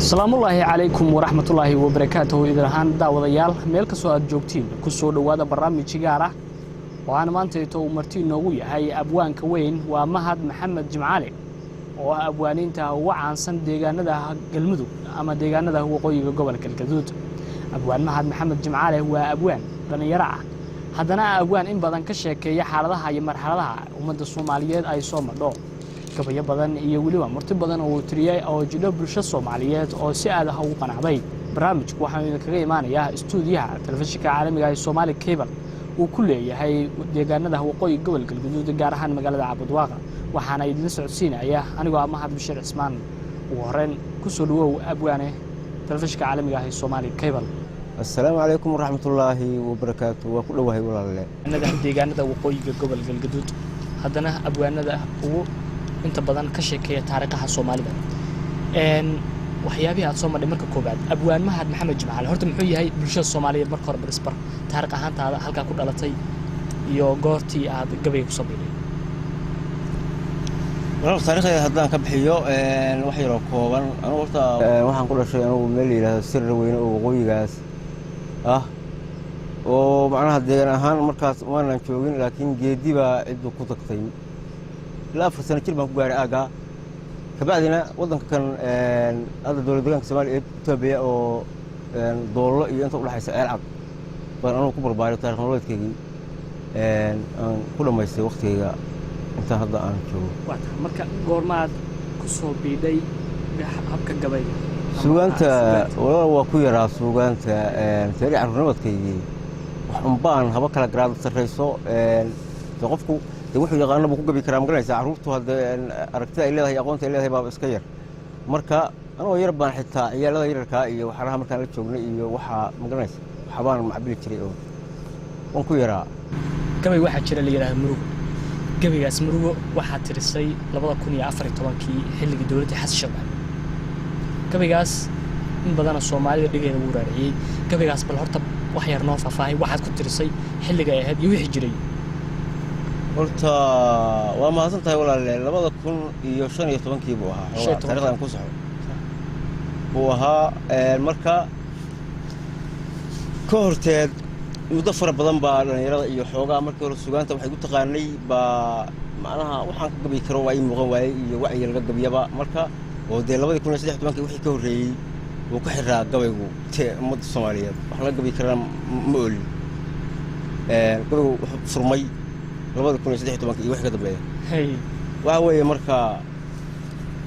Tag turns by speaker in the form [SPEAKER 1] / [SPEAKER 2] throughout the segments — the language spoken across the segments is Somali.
[SPEAKER 1] السلام الله عليكم ورحمة الله وبركاته. إذا هان داوديال ميل كسو aad joogtiin ku soo dhawaada barnaamij gaar ah oo aan maanta ito martii noogu yahay abwaanka weyn waa Mahad Maxamed Jimcaale oo abwaaninta ugu caansan deegaanada Galmudug ama deegaanada waqooyiga gobolka Galgaduud. Abwaan Mahad Maxamed Jimcaale waa abwaan dhalinyaro ah haddana abwaan in badan ka sheekeeya xaaladaha iyo marxaladaha ummadda Soomaaliyeed ay soo madho gabayo badan iyo waliba marti badan oo tiriyay oo jidho bulshada Soomaaliyeed oo si aad ah ugu qanacday. barnaamijku waxaan kaga imaanayaa stuudiyaha telefishinka caalamiga ah ee Somali Cable uu ku leeyahay deegaanada waqooyi gobolka Galgaduud gaar ahaan magaalada Cabudwaaqa. waxaana idin socodsiinaya anigoo Mahad Bashir Cismaan oo horeen ku soo dhawow abwaane telefishinka caalamiga ah ee Somali Cable.
[SPEAKER 2] السلام عليكم ورحمة الله وبركاته وكل وهي ولا لا.
[SPEAKER 1] أنا deegaanada waqooyiga gobolka Galgaduud haddana abwaanada ugu inta badan ka sheekeeya taariikhaha Soomaalida waxyaabaha aad soo martay marka koobaad abwaan Mahad Maxamed Jimcaale horta muxuu yahay bulshada Soomaaliyeed marka hore barisbar taariikh ahaantaada halka ku dhalatay iyo goortii aad gabayga ku sameeyay
[SPEAKER 2] والله taariikhda haddaan ka bixiyo wax yar oo kooban anigu horta waxaan ku dhashay anigu meel yiraahdo sir weyn oo waqooyigaas oo macnaha deegaan ahaan markaas waan joogin laakiin geediba cid ku tagtay ilaa 4 sano jir baan ku gaaray aaga kabacdina wadanka kan hadda dowladda deegaanka Soomaaliya ee Itoobiya oo doolo iyo inta u dhaxaysa Eelcad baan anigu ku barbaaray taariikh nololeedkaygii aan ku dhamaystay waqtiga inta hadda aan joogo
[SPEAKER 1] marka goormaad ku soo biiday habka gabayga
[SPEAKER 2] suugaanta waa ku yaraa suugaanta taariikh carruurnimadkaygii wax baan haba kala garaad sarreyso qofku wuxuu yaqaan buu ku gabi karaa magalaysa carruurtu hadda aragtida ay leedahay aqoonta ay leedahay baa iska yar marka anoo yar baan xitaa ciyaalada yararka iyo waxaraha markaan la joognay iyo waxa magalaysa waxbaan macbili jiray oo aan ku yaraa
[SPEAKER 1] gabay waxa jira la yiraahdo murugo gabaygaas murugo waxa tirisay 2014kii xilligii dawladda Xasan Sheikh gabaygaas in badan Soomaalida dhigeeda uu raaciyay gabaygaas bal horta wax yar noo faahfaahay waxaad ku tirisay xilliga ay ahayd iyo wixii jiray
[SPEAKER 2] horta waa mahadsan tahay walaalay 2015kii buu ahaa taariikhdan ku saxo buu ahaa marka ka horteed muddo fara badan baa dhalinyarada iyo xoogaa markii hore suugaanta waxay ku taqaanay baa macnaha waxaan ka gabi karo waa muuqan waayay iyo wacyi laga gabiyaba marka oo de 2013 wixii ka horeeyay uu ka xiraa gabaygu ummadda Soomaaliyeed wax laga gabi karaa ma oolin gabaygu furmay 2013 iyo wixii ka dambeeyay waxa weeye marka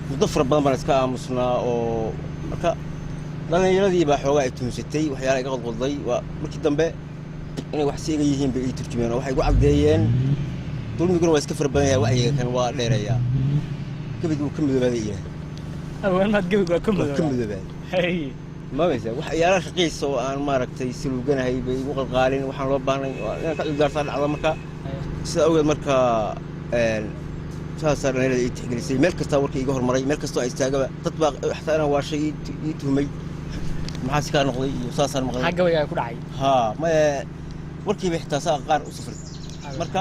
[SPEAKER 2] muddo fara badan baan iska aamusnaa oo marka dhalinyaradii baa xoogaa ay tuunsatay waxyaalaha iga qodqoday waa markii dambe inay wax siiga yihiin bay turjumeen oo waxay ku cadeeyeen dulmiguna waa iska farbadan yahay wacyiga kan waa dheereeyaa gabigu ka midoobaday
[SPEAKER 1] awaan maad gabigu ka midoobaday
[SPEAKER 2] ma meesha waxyaalaha shaqeyso oo aan maaragtay siluganahay bay ugu qalqaalin waxaan loo baahnay inaan ka cidaartaan dhacdo marka sida awgeed marka saasaan ay tixgelisay meel kasta warkii iga hormaray meel kasta ay istaagaba dad baa xataa ana waa shay ii tuhmay maxaa ka noqday iyo saasaan maqlay
[SPEAKER 1] xagga way ku dhacay
[SPEAKER 2] ma warkii bay xitaa saa qaar u safray marka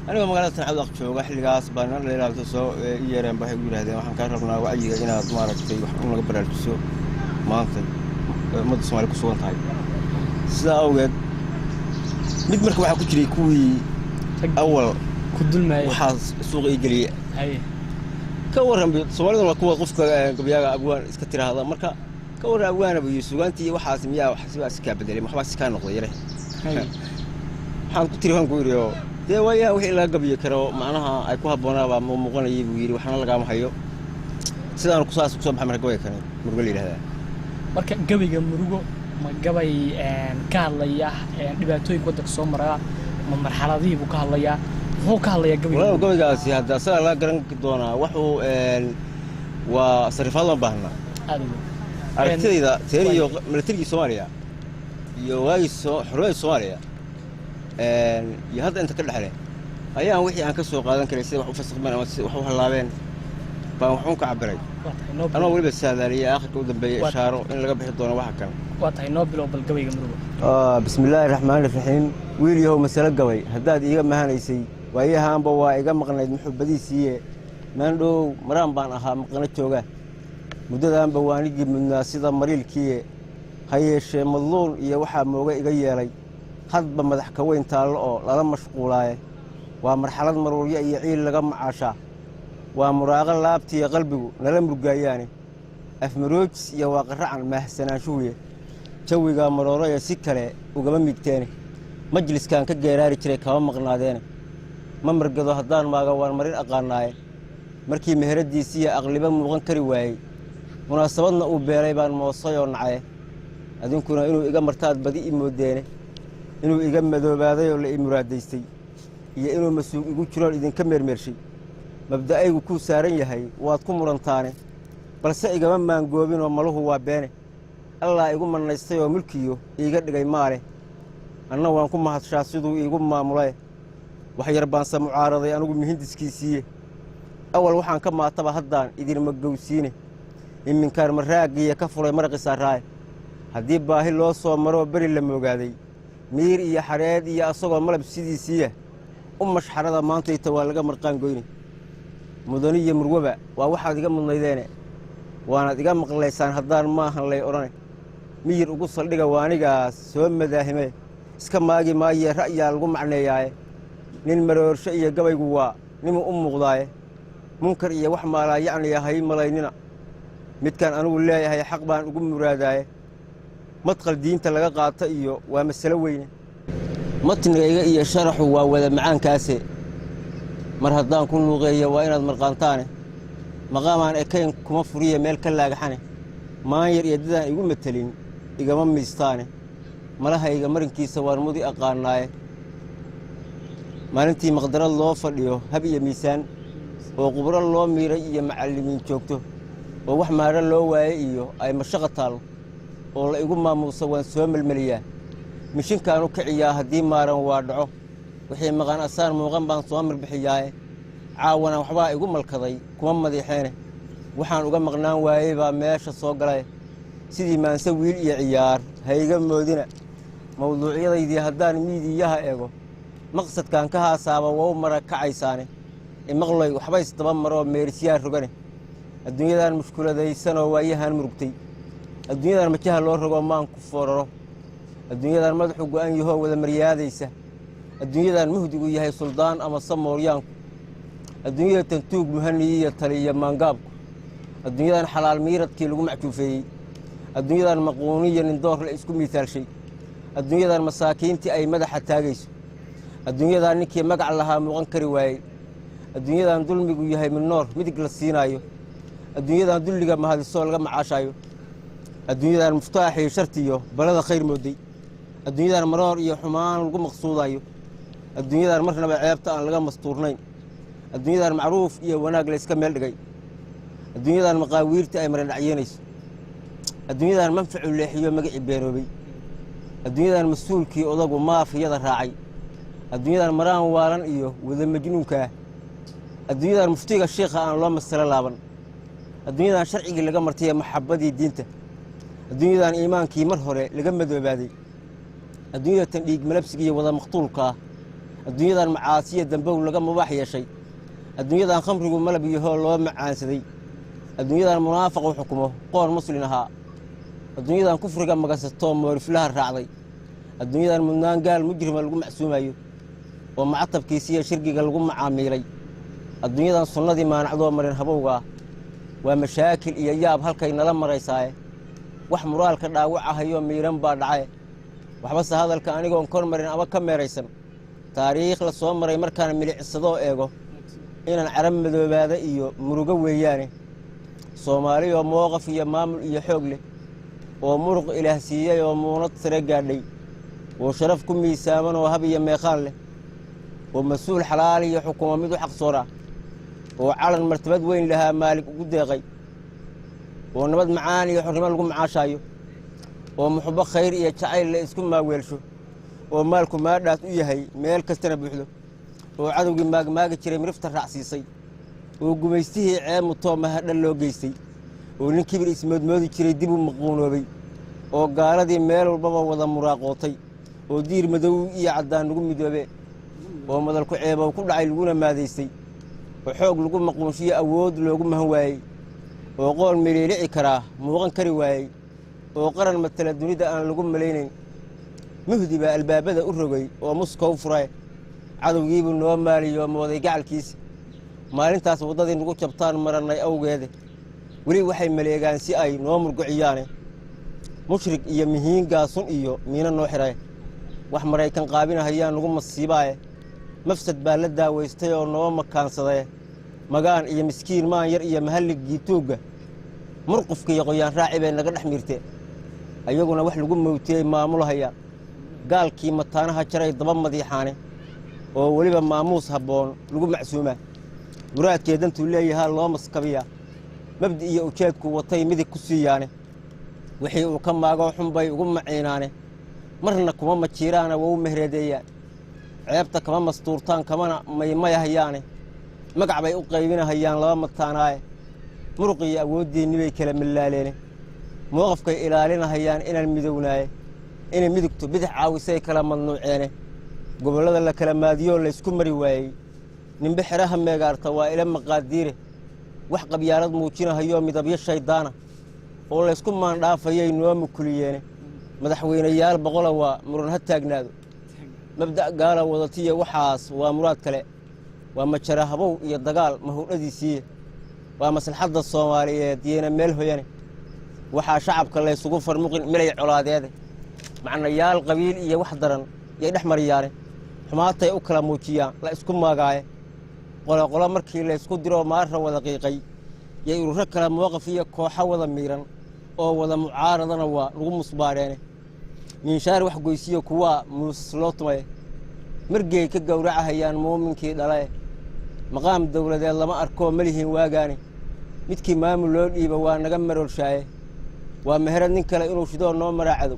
[SPEAKER 2] aniga magaalada Tancaad jooga xilligaas baan leeyahay soo yeereen baa ugu yiraahdeen waxaan ka rabnaa wacyiga inaad maaragtay wax uga baraajiso maanta ummadda Soomaaliyeed ku sugan tahay sida awgeed mid marka waxa ku jiray kuwii awal
[SPEAKER 1] ku dulmaayay
[SPEAKER 2] waxa suuq ay galiyay ka waran Soomaalidu waa kuwa qofka gabiyaga abwaan iska tiraahdo marka ka waran abwaan abu suugaantii waxaas miyaa wax iska bedelay maxba iska noqday yare waxaan ku tiri waan ku yiriyo de waya wixii la gabiyo karo macnaha ay ku habboonaaba muuqanayay buu yiri waxna laga ma hayo sidaan ku saas ku soo baxay marka way kane murugo leeyahay
[SPEAKER 1] marka gabiga murugo ma gabay ka hadlaya dhibaatooyin waddanka soo maraa ma marxaladii buu ka hadlaya wuxuu ka hadlaya
[SPEAKER 2] gabigaasi hadda sida la garan doonaa wuxuu waa sarifaad ma baahna aragtida teeriyo militariga Soomaaliya iyo waayso xorriyadda Soomaaliya iyo hadda inta ka dhaxlay ayaan wixii aan ka soo qaadan karay sida wax u fasaqmaan ama wax u halaabeen baan waxaan ka cabiray أنا أقول بس هذا اللي آخر كود بإشارة إن لقى بيحضونه واحد كان.
[SPEAKER 1] واضح نوبل وبالقوي جمرو.
[SPEAKER 2] بسم الله الرحمن الرحيم. ويلي هو مسألة قوي. هداد إيجا مهانيسي وإيها هم بوا إيجا مقنع محب بدي سيء. من لو مرام بان أها مقنع توجه. muddadan bawaanigii mudnaa sida mariilkii ha yeeshee madluul iyo waxaa mooga iga yeelay hadba madax ka weyn taallo oo lala mashquulaaye waa marxalad maruuryo iyo ciil laga macaashaa waa muraaqo laabtiiyo qalbigu nala murgaayaane afmaroojis iyo waaqaracan maahsanaanshuhuye jawigaa marooraya si kale ugama migteene majliskan ka geeraari jiray kama maqnaadeene ma margado haddaan maaga waan marin aqaanaaye markii meheradiisiiyo aqliba muuqan kari waayey munaasabadna uu beelay baan moosayoo nacaye adinkuna inuu iga martaad badi i moodeene inuu iga madoobaaday oo la i muraadaystay iyo inuu masuug igu jiroon idinka meermeershay mabda'aygu kuu saaran yahay waad ku murantaane balse igama maangoobinoo maluhu waa beene allaa igu mannaystay oo mulkiyo iiga dhigay maale anna waan ku mahadshaa siduu iigu maamulaye wax yar baanse mucaaraday anigu mihindiskiisiiye awal waxaan ka maataba haddaan idinma gowsiine iminkaan maraagiya ka fulay maraqisaaraaye haddii baahi loo soo maroo beri la moogaaday miir iyo xadheed iyo asagoo malab sidiisiiya u mashxarada maantayta waa laga marqaan goyne mudaniyo murwaba waa waxaad iga mudnaydeene waanaad iga maqlaysaan haddaan maahan lay odhane miyir ugu saldhiga waanigaas soo madaahime iska maagi maayee ra'yaa lagu macneeyaaye nin maroorsho iyo gabaygu waa nimuu u muuqdaaye munkar iyo wax maalaa yacniya hay malaynina midkaan anugu leeyahay xaq baan ugu muraadaaye madqal diinta laga qaata iyo waa masalo weyne matnigayga iyo sharaxu waa wada macaankaase mar haddaan ku luuqeeya waa inaad marqaantaane maqaamaan ekayn kuma furiya meel ka laagaxane maanyar iyo dadaan igu matelin igama miistaane malahayga marinkiisa waan mudi aqaanaaye maalintii maqdarad loo fadhiyo hab iyo miisaan oo qubro loo miiray iyo macallimiin joogto oo wax maadho loo waaye iyo ay mashaqa taallo oo la igu maamuusa waan soo melmeliyaa mishinkaan u kiciyaa haddii maaran waa dhaco wixii maqan asaan muuqan baan soo mirbixiyaaye caawana waxbaa igu malkaday kuma madiixeene waxaan uga maqnaan waayey baa meesha soo galay sidii maanse wiil iyo ciyaar ha iga moodina mawduucyadaydii haddaan miidiyaha eego maqsadkan ka haasaaba waa u mara kacaysaane imaqloy waxba isdaba maroo meerisyaan rogane adduunyadan mushkuladaysanoo waayahaan murugtay adduunyadan majaha loo rogoo maanku fooraro adduunyadan madaxu go'an yahoo wada maryaadaysa adduunyadan muhdigu yahay suldaan ama samooryaanku adduunyada tantuug muhaniyiyo taliyo maangaabku adduunyadan xalaal miiradkii lagu macjuufeeyey adduunyadan maquuniyo nindoor la isku miitaalshay adduunyadan masaakiintii ay madaxa taagayso adduunyadan ninkii magac lahaa muuqan kari waayey adduunyadan dulmigu yahay midnoor midig la siinaayo adduunyadan dulliga mahadisoo laga macaashaayo adduunyadan muftaaxii shartiyo balada khayr mooday adduunyadan maroor iyo xumaan lagu maqsuudayo adduunyadan marnaba ceebta aan laga mastuurnayn adduunyadan macruuf iyo wanaag la iska meel dhigay adduunyadan maqaawiirta ay marandhacyeynayso adduunyadan manfacu leexiyo magacii beeroobay adduunyadan mas-uulkii odagu maafiyada raacay adduunyadan maraan waalan iyo wada majnuunkaah adduunyadan muftiga shiikha aan loo masalo laaban adduunyadan sharcigii laga martay maxabbadii diinta adduunyadan iimaankii mar hore laga madoobaaday adduunyadatan dhiig malabsigiiyo wada maqtuulka ah adduunyadan macaasiya dambow laga mubaax yeeshay adduunyadan khamrigu malab iyo hool loo macaansaday adduunyadan munaafaqu xukumo qoon muslin ahaa adduunyadan kufriga magasatoo mooriflaha raacday adduunyadan mudnaan gaal mujrima lagu macsuumayo oo macatabkiisiiyo shirgiga lagu macaamiilay adduunyadan sunnadii maanacdoo marin habowgaa waa mashaakil iyo yaab halkay nala maraysaaye wax muraalka dhaawacahayoo miiran baa dhacaye waxbase hadalka anigoon kor marin ama ka meeraysan taariikh la soo maray markaan milicidsadoo eego inaan carab madoobaada iyo murugo weeyaane soomaaliyoo mooqaf iyo maamul iyo xoog leh oo muruq ilaah siiyey oo muunad sare gaadhay oo sharaf ku miisaaman oo hab iyo meeqaan leh oo mas-uul xalaal iyo xukumo mid u xaqsoora oo calan martabad weyn lahaa maalig ugu deeqay oo nabad macaan iyo xornimo lagu macaashaayo oo muxubbo khayr iyo jacayl la isku maaweelsho oo maalku maadhaas u yahay meel kastana buuxdo oo cadowgii maagmaagi jiray mirifta raacsiisay oo gumaystihii ceemutoo mahadhan loo geystay oo nin kibir ismoodmoodi jiray dib u maquunoobay oo gaaladii meel walbaba wada muraaqootay oo diir madow iyo caddaan lagu midoobe oo madalku ceebow ku dhacay laguna maadaystay oo xoog lagu maquunshiyo awood loogu mahan waayey وقول مريري كرا موغن كري واي وقرن مثل الدنيا أنا لقوم ملينين مهدي بقى الباب هذا أرجعي ومسكو فراي عدو جيب النوم مالي يوم وضي جعل كيس مالين تاس وضدي نقول شبطان مرنا أو جاده ولي وحي مليجان سي أي نوم رجعيانه مشرك يمهين قاسون إيو مين النوحراي وحمراي كان قابينا هيان نقوم الصيباي مفسد بالدا ويستيو نوم مكان صداي مقان إيا مسكين ما ير إيا مهلك جيتوغا مرقف كي يقويان راعي بين لقد حميرتي أيقونا وح لقوم موتي مامولها هيا قال كي متانها شراي ضبام مديحاني ووليبا ماموس هبون لقوم معسومة وراد كيدان تولي ها الله مسكبيا مبدئ إيا أوشاكو وطي مدي كسياني وحي وكم ماقو حنباي وقوم معيناني مرنا كمان متشيرانا وو مهرديا عيبتا كمان مستورتان كمان ما يهياني مقع باي uqaybina hayaan laba mataanaay muruqi awoodii nibay kala milaaleenay موقفkay ilaalina hayaan inaan midownaay in midugto bidix caawisay kala mamnuuceene gobolada la kala maadiyo la isku mari waayay ninba xiraha meegaarta waa ila maqaadiire wax qabyaalad muujina hayo midabyo shaydaana oo la isku maandhaafayay noo mukuliyeene madaxweynayaal boqol waa muran ha taagnaado mabda gaala wadatiya waxaas waa muraad kale وما شرى هبو يدقال ما هو الذي سيه ومصلحة الصومالية دينا ملهو يعني وحا شعب كله يسوق فرمقن ملي علاد هذا معنا يال قبيل إيه وحضرا يدح مريانه حماته يأكل موتيا لا يسكن ما جاي قلا مركي لا يسكن درو مرة ودقيقي يروح كلا مواقف فيه كوحة ولا ميران أو ولا معارضة نوا رغم صبارين من شارع وحجويسيه كوا مسلوط ما مرجع كجورعها هيان مؤمن كي دلاي مقام الدولة دي الله ما أركو مليهن واجاني متكي ما ملون إيبا وانا جمر الشاي ومهرن نكلا إنه شدور نوم راعدو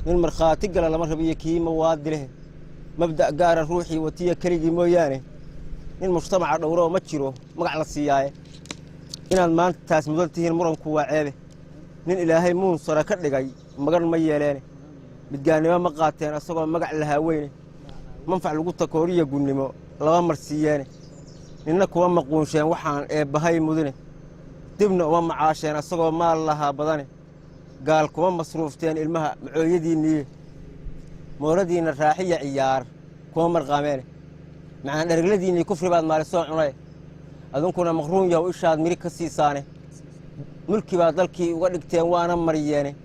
[SPEAKER 2] من مرخاتي قال الله مرة بيكي مواد له مبدأ جار روحي وتيا كريجي موياني من المجتمع الأوروبي ما تشيرو مقع السياي إن المان تاس مدلته المرن كوا عيبه من إلهي مون صار كل جاي مقرن ميالاني بتجاني ما مقاتين أصلا مقع الهوايني منفع لقطة كورية قلني ما لا مرسياني إنك هو مقونشين وحان بهاي مدني تبنى وما عاشين أصلا ما الله بدني قال كمان مصروفتين المها معيدي إني موردين الراحية عيار كمان مرقامين مع أن رجلدي إني كفر بعد ما رسوا عناي أظن كنا مغروم يا وإشاد مريك السيساني ملكي بعد ذلكي وقتين وأنا مرياني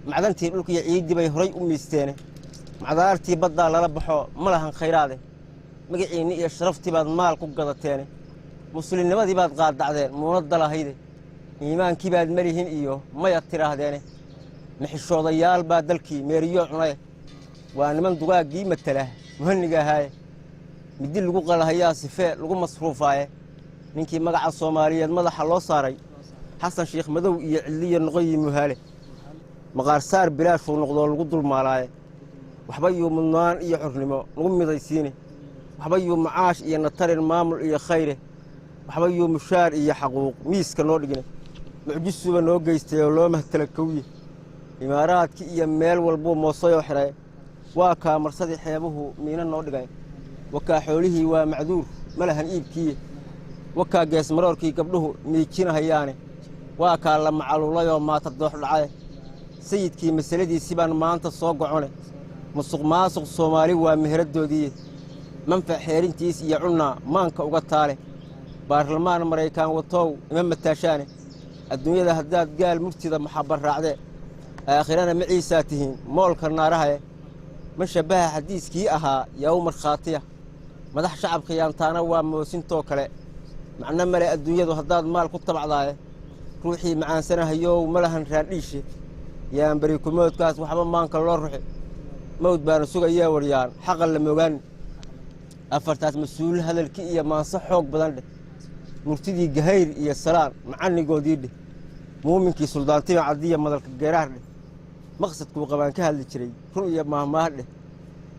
[SPEAKER 2] معدنتي ملكي عيد بيهري أميستاني معدارتي بدل لا ربحو ملهن خيراده مقعيني iyo sharafti baad maal ku gadateen muslimnimadii baad qaadacdeen muunadala hayde iimaankii baad marihin iyo maya tiraahdeen mixishoodayaal baad dalkii meeriyo cunay waa niman dugaagii matala muhanniga ahay midii lagu qalahayaa sifee lagu masruufaaye ninkii magaca Soomaaliyeed madaxa loo saaray xasan sheekh madow iyo ciliyo noqoyi muhaale maqaar saar bilaash uu noqdo lagu dulmaalay waxba yuu mudnaan iyo xornimo lagu midaysiinay waxba yuu macaash iyo natarin maamul iyo khayr waxba yuu mushaar iyo xaquuq miiska noo dhigay mucjisuba noo geystay oo loo mahtala kooyay imaaraadki iyo meel walbo moosayo xiray waa ka marsadii xeebuhu miina noo dhigay waka xoolihii waa macduur malahan iibkii waka gees maroorkii gabdhuhu miijinahayaane waa ka la macalulayo maata doox dhacay sayidkii masaladiisi baan maanta soo go'one musuq maasuq Soomaali waa meheradoodii manfac xeerintiis iyo cunna maanka uga taale baarlamaan Mareykaan wato ima mataashaane adduunyada hadaad gaal murtida maxabar raacde aakhirana maciisaatihiin moolka naaraha ma shabaha xadiiskii ahaa yawm markhaatiya madax shacab khiyaantaana waa moosintoo kale macna male adduunyadu hadaad maal ku tabacdaay ruuxii macaansanahayo malahan raadhiishe yaan bari kumoodkaas waxba maanka loo ruxay mawd baan sugayaa wariyaan xaq la moogan afartaas mas'uul hadalkii iyo maansa xoog badan leh murtidii gahayr iyo salaan macanigoodii dheh muuminkii suldaantiga cadiya madalka geeraar dheh maqsadku qabaan ka hadli jiray run iyo maahmaah dheh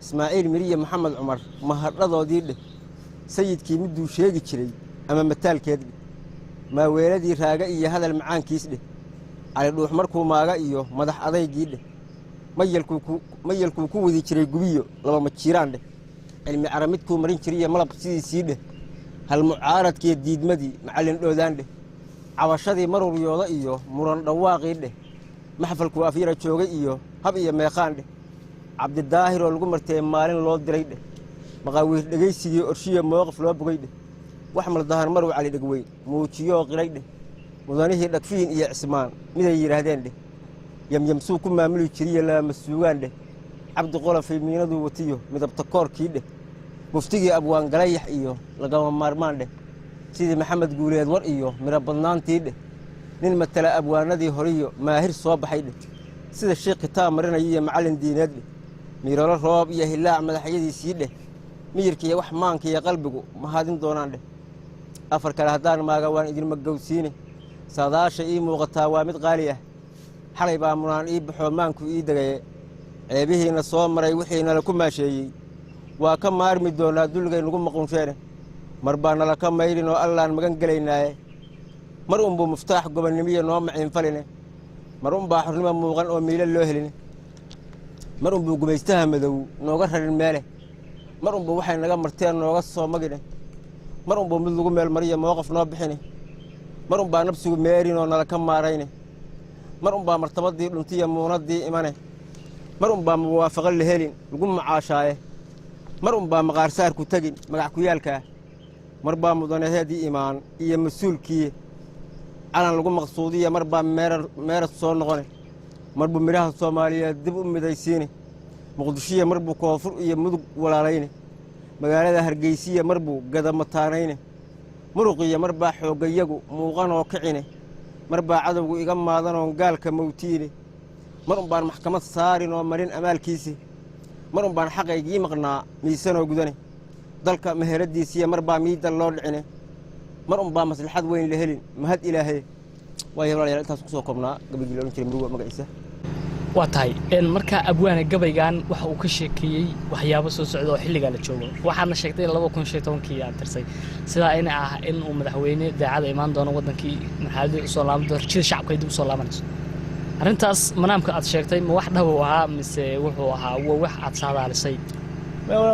[SPEAKER 2] ismaaciil miriye maxamed cumar mahadhadoodii dheh sayidkii miduu sheegi jiray ama mataalkeed ma weeladii raaga iyo hadal macaankiis dheh cali dhuux markuu maaga iyo madax adeygii dheh mayalku ku wadi jiray gubiyo laba majiiraan dheh cilmi aramidku marin jiray malab sidiisii dheh hal mucaaradkii diidmadii macallin dhoodaan dheh cabashadii marwaryooda iyo muran dhawaaqii dheh maxfalku afyara joogay iyo hab iyo meeqaan dheh cabdidaahir oo lagu martay maalin loo diray dheh maqaawiir dhegaysigii orshiya mowqif loo bogay dheh wax maldahan marw cali dhegweyn muujiyoo qiray dheh mudanihii dhagfiin iyo cismaan miday yidhaahdeen dheh yamyamsuu ku maamuli jiriya laama suugaan dheh cabdi qolofay miinaduu watiyo midabta koorkii dheh muftigii abwaan galayax iyo lagama maarmaan dheh sidii maxamed guuleed war iyo midho badnaantii dheh nin matala abwaanadii horiyo maahir soo baxay dheh sida sheekh kitaab marinaya iyo macallin diineed dheh miirolo roob iyo hilaac madaxyadiisii dheh miyirkiiyo wax maanka iyo qalbigu mahadin doonaan dheh afar kale haddaan maaga waan idinma gowsiine saadaasha ii muuqataa waa mid qaali ah xalay baa munaan ii baxoo maanku ii degaye ceebihiina soo maray wixii nala ku maasheeyey waa ka maarmi doonaa dulligay nagu maqunsheene mar baa nala ka maydhin oo allaan magan gelaynaaye mar unbuu muftaax gobonnimiya noo maciinfaline mar unbaa xornimo muuqan oo miilo loo heline mar unbuu gumaystaha madow nooga rarin meele mar unbuu waxay naga marteen nooga soo magine mar unbuu mid lagu meel mariya mowqif noo bixine mar unbaa nabsigu meerinoo nala ka maarayne mar unbaa martabadii dhuntiya muunadii imane mar unbaa muwaafaqo la helin lagu macaashaaye mar unbaa maqaarsaarku tegin magac ku yaalkaa mar baa mudanaheedii imaan iyo mas-uulkii calan lagu maqsuudiya mar baa meerad soo noqone mar buu midhaha soomaaliyeed dib u midaysiine muqdishiya mar buu koonfur iyo mudug walaalayne magaalada hargeysiya mar buu gadamataanayne muruqiya mar baa xooggayagu muuqanoo kicine mar baa cadowgu iga maadanoon gaalka mawtiine mar unbaan maxkamad saarin oo marin amaalkiisi mar unbaan xaqaygii maqnaa miisanoo gudane dalka meheradiisiya mar baa miidal loo dhicine mar unbaa maslaxad weyn la helin mahad ilaahay waayo walaalayaal intaas ku soo koobnaa gabaygii la odhan jiray muruga magaciisa
[SPEAKER 1] waa tahay markaa abwaane gabaygan waxa uu ka sheekeeyey waxyaabo soo socda oo xilligaa la joogo waxaadna sheegtay 2015kii aad tirsay sidaa ina ah in uu madaxweyne daacada imaan doono waddankii marxaladii usoo laaban doono rajada shacabka ay dib usoo laabanayso arrintaas manaamka aad sheegtay ma wax dhabow ahaa mise wuxuu ahaa wax aad saadaalisay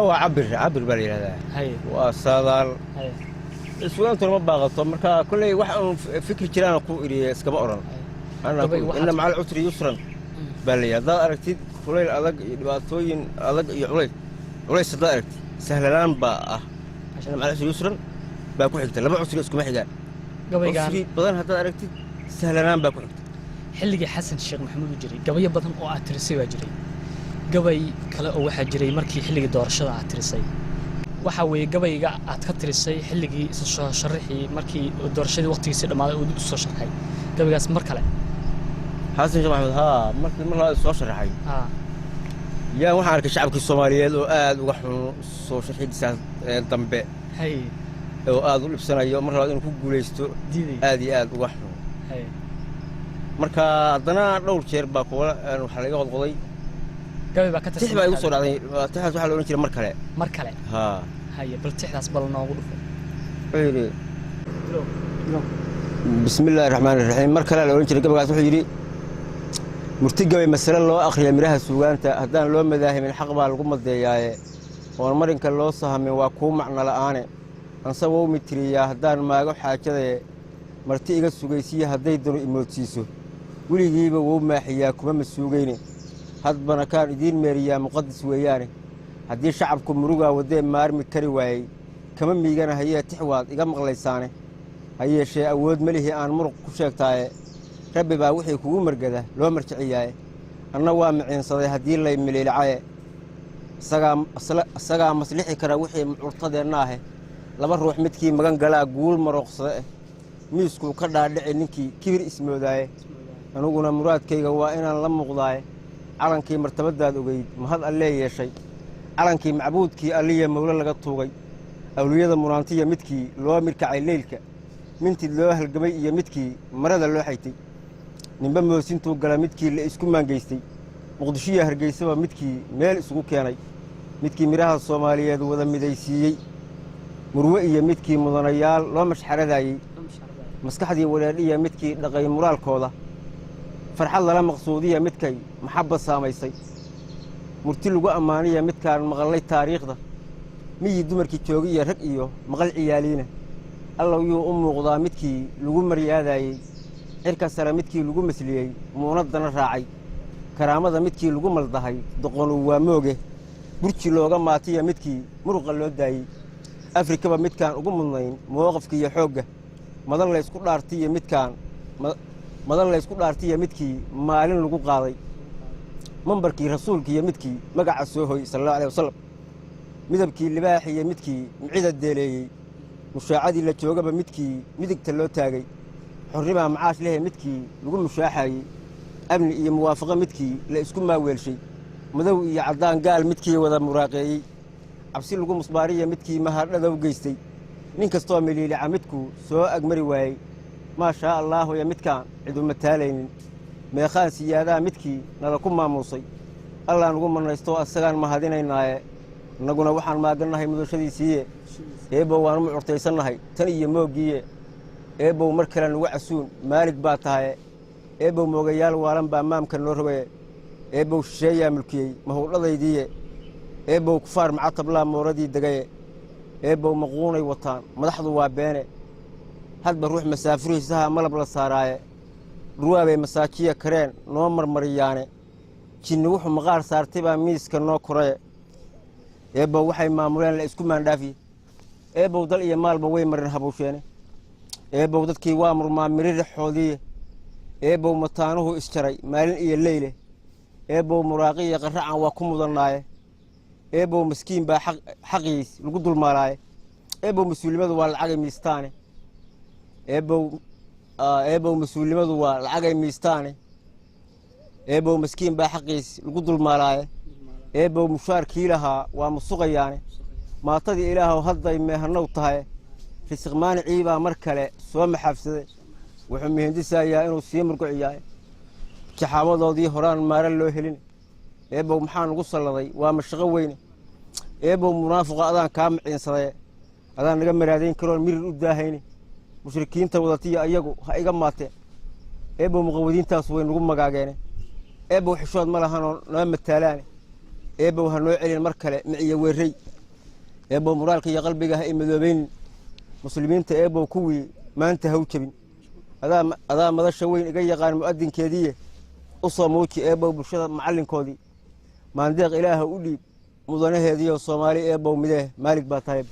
[SPEAKER 2] waa cabir baa la yidhahdaa waa saadaal sugaantuna ma baaqato marka kolley wax uun fikri jiraan ku iriye iskama odhan inna macal cusri yusran baa la yidhahda haddaad aragtid kulayl adag iyo dhibaatooyin adag iyo culays haddaad aragtid sahlanaan baa ah inna macal cusri yusran baa ku xigta laba cusri iskuma xigaan cusri badan haddaad aragtid sahlanaan baa ku xigta
[SPEAKER 1] xilligii xasan sheekh maxamuud uu jiray gabayo badan oo aad tirisay baa jiray gabay kale oo waxaa jiray markii xilligii doorashada aad tirisay waxa weeye gabayga aad ka tirisay xilligii soo sharixii markii doorashadii waqtigiisii dhammaaday uu dib u soo sharxay gabaygaas mar kale
[SPEAKER 2] xasan sheekh maxamuud mar la soo sharaxay yaa waxaan arkay shacabkii Soomaaliyeed oo aad uga xun soo sharxidiisa dambe oo aad u dhibsanayo mar labaad inuu ku guuleysto aad iyo aad uga xun marka haddana dhowr jeer baa kuwa waxa laga qodqoday
[SPEAKER 1] gabay baa ka tirsan
[SPEAKER 2] tixbaa igu soo dhacday tixdaas waxaa la odhan jiray mar kale
[SPEAKER 1] haye bal tixdaas bal noogu dhufo
[SPEAKER 2] wuxuu yidhi bismillaahi raxmaani raxiim mar kale la odhan jiray gabaygaas wuxuu yidhi murti gabay masale loo akhriya midhaha suugaanta haddaan loo madaahimin xaq baa lagu madeeyaaye oon marinka loo sahamin waa kuu macno la'aane anse wou mitiriyaa haddaan maago xaajadaye marti iga sugaysiya hadday danu imoodsiiso weligiiba wou maaxiyaa kuma masuugayne hadbana kaan idiin meeriyaa muqadis weeyaane haddii shacabku murugaa waddee maarmi kari waayey kama miigana hayee tixwaad iga maqlaysaane ha yeeshee awood melihii aan muruq ku sheegtaaye rabbi baa wixii kugu margada loo marjiciyaaye anna waa miciinsaday haddii lay miliilicaye isagaa maslixi kara wixii curtadeenna ahe laba ruux midkii magan galaa guul marooqsada eh miiskuu ka dhaadhici ninkii kibir ismoodaaye anuguna muraadkayga waa inaan la muuqdaaye calankii martabadaad ogeyd mahad allee yeeshay calankii macbuudkii alliya mawlo laga tuugay awliyada munaantiya midkii loo mirkacay leylka mintid loo halgamay iyo midkii marada loo xaytay ninba moosintuu gala midkii la isku maangaystay muqdishiya hargeysaba midkii meel isugu keenay midkii midhaha Soomaaliyeed wada midaysiiyey murwe iyo midkii mudanayaal loo mashxaradaayey maskaxdii wareedhiya midkii dhaqay muraalkooda farxad lala maqsuudiya midkay maxabad saamaysay murti lagu ammaaniya midkaan maqallay taariikhda miyii dumarkii joogi iyo rag iyo maqal ciyaaliina allow yuu u muuqdaa midkii lagu maryaadayey cirka sare midkii lagu masliyey muunaddana raacay karaamada midkii lagu maldahay doqonu waa mooge burji looga maatiya midkii muruqa loo daayey afrikaba midkaan ugu mudnayn mowqafka iyo xoogga madan laysku dhaartiya midkii maalin lagu qaaday mambarkii rasuulka iyo midkii magaca soo hoy sallallahu alayhi wasallam midabkii libaaxi iyo midkii micida deeleeyey mushaacadii la joogaba midkii midigta loo taagay xornibaa macaash lehe midkii lagu mushaaxayey amni iyo muwaafaqo midkii la isku maaweelshay madow iyo caddaan gaal midkii wada muraaqeeyey cabsi lagu musbaariya midkii mahadhada u geystay nin kastoo miliilica midkuu soo agmari waayey maa shaa allaahuya midkaan cidu mataalaynin meekhaan siyaadaha midkii nala ku maamuusay allaa nugu mannaysto asagaan mahadinaynaaye innaguna waxaan maagannahay mudashadiisiiye eebbow waanu mucurtaysannahay tan iyo mooggiiye eebbow mar kale nugu casuun maalig baa tahaye eebbow moogayaal waalan baa maamka noo rogaye eebbow shisheeyaa mulkiyey mahowdhadaydiiye eebbow kufaar macatablaa mooradii degaye eebbow maquunay wataan madaxdu waa beene hadba ruux masaafurihiisaha malab la saaraaye dhurwaabay masaajiya kareen noo marmariyaane jinni wuxuu maqaar saartay baa miiska noo koraye eebbow waxay maamuleen la isku maandhaafiye eebbow dal iyo maalba way marin habuusheene eebbow dadkii waa murmaa miririxoodiiye eebbow mataanuhu isjaray maalin iyo leyle eebbow muraaqiya qarracan waa ku mudannaaye eebbow maskiin baa xaqiis lagu dulmaalaaye eebbow mas-uulimadu waa lacagay miistaane eebbow mas-uulimadu waa lacagay miistaane eebbow maskiin baa xaqiis lagu dulmaalaaye eebbow mushaarkii lahaa waa musuqayaane maatadii ilaahow hadday meehanow tahay risiq maanicii baa mar kale soo maxaafsaday wuxuu mihindisayaa inuu sii murguciyaaye jaxaamadoodii horaan maara loo helin eebbow maxaa nugu salladay waa mashaqo weyne eebbow munaafiqa adaan kaa maciinsadaye adaan naga maraadayn karoon mirir u daahayne mushrikiinta wadatiya ayagu ha iga maateen eebbow muqawadiintaas way nugu magaageene eebbow xishood ma lahanoo noo mataalaane eebbow ha noo celin mar kale miciyo weerrey eebbow muraalka iyo qalbiga ha i madoobaynin muslimiinta eebbow kuwii maanta ha u jebin adaa madasha weyn iga yaqaan mu'adinkeediiye u soo muuji eebbow bulshada macallinkoodii maandeeq ilaaha u dhiib mudanaheediiyo soomaali eebbow midee maalig baa tahay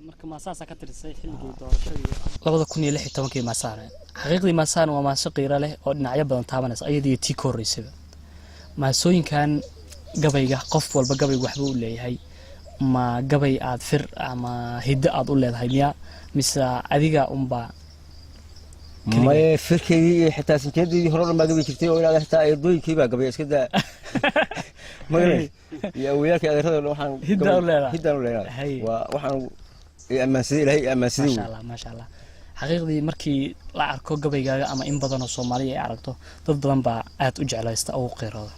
[SPEAKER 1] marka maasaasa ka tirisay xilligii doorashadii 2016 maasaane xaqiiqdii maasaan waa maaso qiiro leh oo dhinacyo badan taabanaysa ayadii tii ka horeysay maasooyinkan gabayga qof walba gabaygu waxba u leeyahay ma gabay aad fir ama hidda aad u leedahay miya mise adiga unba
[SPEAKER 2] ما فكري حتى سنتي هرب ما قبل كرتي ولا حتى يضوي كيبا قبل اسكدا ما يا وياك يا هذا لو حن
[SPEAKER 1] هدا ولا
[SPEAKER 2] وحن اما سيدي لهي اما سيدي
[SPEAKER 1] ما شاء الله حقيقي markii la arko gabaygaaga ama in badan oo Soomaaliya ay aragto dad badan baa aad u jeclaysta oo qeyrada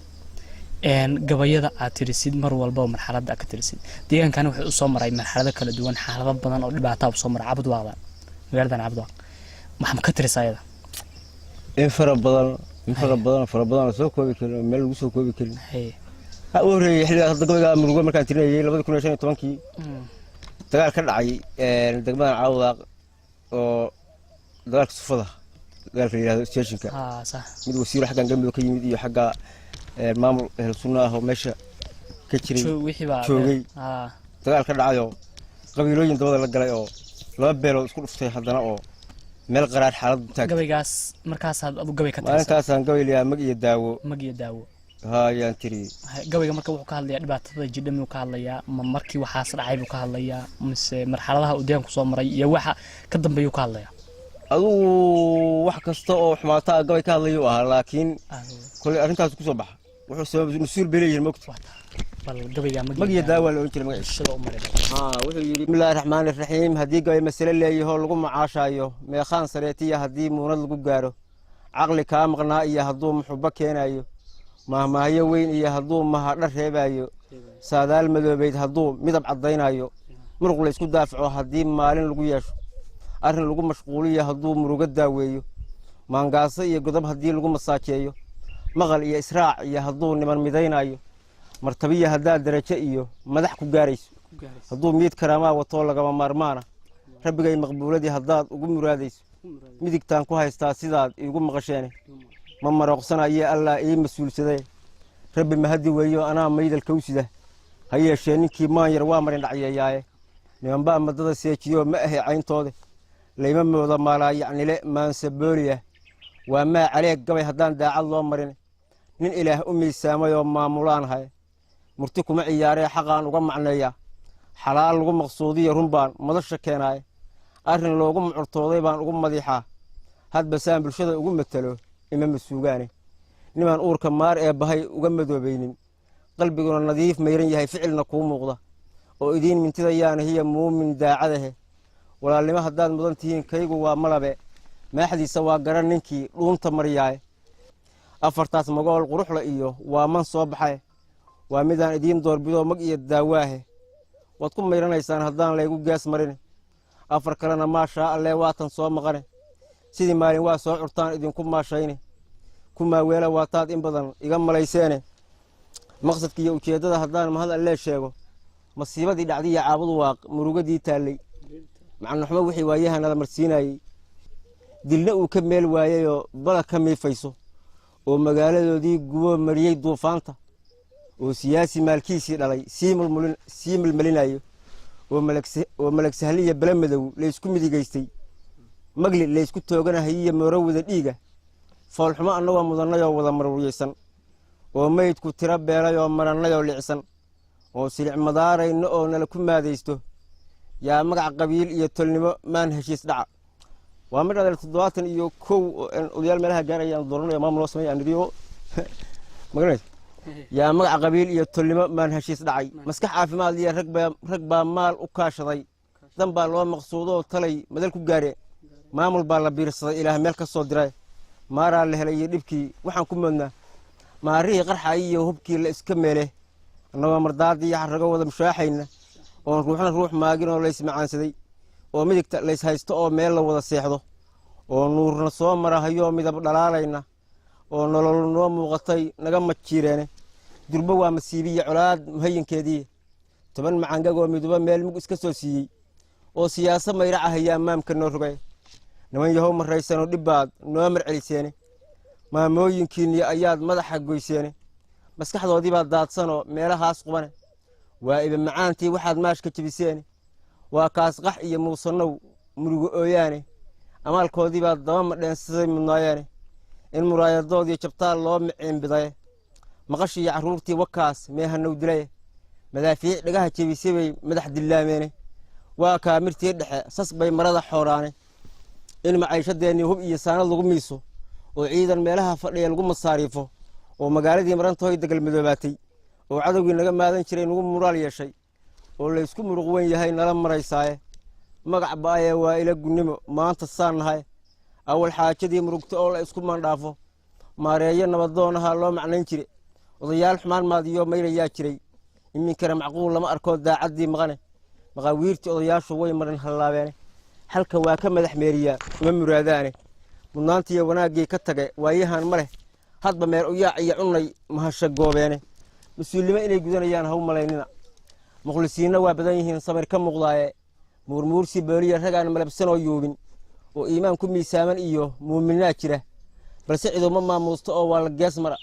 [SPEAKER 1] gabayada aad tirisid mar walba marxaladda ka tirisid deegaankan wuxuu u soo maray marxalado kala duwan xaalado badan oo dhibaato ah soo maray Cabdwaaqda magaalada Cabdwaaq maxam ka tirisayda
[SPEAKER 2] fara badan soo koobi karo meel lagu soo koobi karin ha oorey xilliga gabayga murugo markaan tirinayay 2015 dagaal ka dhacay degmada Cabdwaaq oo dagaalka sufada dagaalka yiraahdo stationka
[SPEAKER 1] sax
[SPEAKER 2] mid wasiir xaggan gambiga ka yimid iyo xagga maamul ehl sunna ah oo meesha ka jiray joogay dagaal ka dhacayo qabiilooyin dabada la galay oo laba beelo isku dhuftay haddana oo meel qaraar xaalad taag
[SPEAKER 1] gabaygaas markaas aad gabay ka tirisay
[SPEAKER 2] markaas aan gabay liya mag iyo daawo yaan tiri
[SPEAKER 1] gabayga marka wuxuu ka hadlayaa dhibaatada jidhami uu ka hadlayaa markii waxaas dhacay buu ka hadlayaa mise marxaladaha uu deegaanku soo maray iyo waxa ka dambeeyay ka hadlayaa
[SPEAKER 2] aduu wax kasta oo xumaata gabay ka hadlayo laakiin kulli arintaas ku soo baxa wuxuu soo masuul beelay mogta
[SPEAKER 1] bal gabayga
[SPEAKER 2] mag iyo daawo la jiray
[SPEAKER 1] magaciisa u maray
[SPEAKER 2] wuxuu yiri bismillaahir rahmaanir rahiim hadii gabay mas'ala leeyahay lagu macaashayo meeqaan sareetiya hadii muunad lagu gaaro aqli ka maqnaa iyo haduu muxubba keenayo mahmaayo weyn iyo haduu mahadhar reebayo saadaal madoobeed haduu midab cadaynayo muruq la isku daafaco hadii maalin lagu yeesho arrin lagu mashquuliyo haduu muruga daaweeyo maangaasa iyo godob hadii lagu masaajeeyo maqal iyo israac iyo haduu niman midaynayo martabiya hadaa darajo iyo madax ku gaarayso haduu mid karaama wato laga maarmaana rabbigay maqbuuladii haddaad ugu muraadayso midigtaan ku haystaa sidaad iigu maqasheene ma marooqsanayee allah ii mas-uulsaday rabbi mahadi weeyo anaa maydalka u sida ha yeeshee ninkii maan yar waa marin dhacyeeyaaye nimanbaa madada seejiyoo ma ahe cayntoode layma mooda maalaa yacnile maansabooliya waa maa caleeg gabay haddaan daacad loo marin nin ilaah u miisaamayoo maamulaanahay murti kuma ciyaaree xaqaan uga macneeyaa xalaal lagu maqsuudiya run baan madasha keenaaye arrin loogu mucurtooday baan ugu madiixaa hadba saan bulshada ugu matalo ima masuugaane nimaan uurka maar ee bahay uga madoobaynin qalbiguna nadiif mayran yahay ficilna kuu muuqda oo idiin mintidayaana hiya muumin daacadahe walaalnimo haddaad mudan tihiin kaygu waa malabe maaxdiisa waa garan ninkii dhuunta maryaaye afartaas magool quruxla iyo waa man soo baxay waa midaan idiin doorbidoo mag iyo daawaahe waad ku mayranaysaan haddaan laygu gees marin afar kalena maashaa allee waatan soo maqane sidii maalin waa soo curtaan idinku maashayne ku maaweela waataad in badan iga malayseene maqsadka iyo ujeeddada haddaan mahad allee sheego masiibadii dhacdiya caabudu waaq murugadii taallay macnuxmo wixii waayahanada marsiinayey dilna uu ka meel waayeyoo bala ka miifayso oo magaaladoodii guboo mariyey duufaanta oo siyaasi maalkiisii dhalay sii melmelinayo oo malag sahliya bala madow laysku midigaystay magli laysku tooganahayiyo mooro wada dhiiga foolxumo annagoo mudannayoo wada marwiyeysan oo maydku tiro beelayoo marannayoo licsan oo silic madaarayno oo nala ku maadaysto yaa magac qabiil iyo tolnimo maan heshiis dhaca waa mid adeel 71 odayaal meelaha gaarayaan dooranayo maamul loo sameeyo andiyo magaranaysa yaa magac qabiil iyo tolnimo maan heshiis dhacay maskax caafimaad iyo rag baa maal u kaashaday dan baa loo maqsuudoo talay madal ku gaareen maamul baa la biirsaday ilaah meel ka soo diray maaraa la helay iyo dhibkii waxaan ku moodnaa maarihii qarxay iyo hubkii la iska meele annagoo mardaadii iyo xarrago wada mushaaxayna oon ruuxna ruux maagin oo laysmacaansaday oo midigta lays haysto oo meel la wada seexdo oo nuurna soo marahayoo midab dhalaalayna oo nolol noo muuqatay naga majiireene durbo waa masiibiya colaad muhayinkeedii 10 macangagoo miduba meel mug iska soo siiyey oo siyaasa mayraca hayaa maamka noo rogay niman yahow maraysanoo dhibbaad noo marceliseene maamooyinkiinni ayaad madaxa goyseene maskaxdoodii baad daadsanoo meelahaas qubane waa iba macaantii waxaad maashka jebiseene waa kaas qax iyo muusannow murugo ooyaane amaalkoodii baad daba madheensaday mudnaayeene in muraayadoodii jabtaal loo miciinbidaye maqashii iyo carruurtii wakaas meehanow dilaye madaafiic dhagaha jebisay bay madax dillaameene waa kaa mirtii dhexe sas bay marada xooraane in macayshadeennii hub iyo saanad lagu miiso oo ciidan meelaha fadhiya lagu masaariifo oo magaaladii marantahoy dagal madoobaatay oo cadowgii naga maadan jiray nagu muraal yeeshay oo laysku muruq weyn yahay nala maraysaaye magac ba'aye waa ila gunnimo maanta saan nahay awal xaajadii murugta oo la isku maandhaafo maareeyo nabadoonaha loo macnayn jire odayaal xumaan maadiyo mayrayaa jiray iminkana macquul lama arkoo daacaddii maqane maqaawiirtii odayaashu way marin hallaabeene halka waa ka madax meeriyaa uma muraadaane mudnaantiiyo wanaaggii ka tage waayahan ma leh hadba meer uyaac iyo cunnay mahasha goobeene mas-uulnimo inay gudanayaan haw malaynina mukhlisiinna waa badan yihiin samir ka muuqdaaye muurmuursi booliya ragaan malabsanoo yuubin oo iimaan ku miisaaman iyo muuminaa jira balse ciduma maamuusto oo waa la gees mara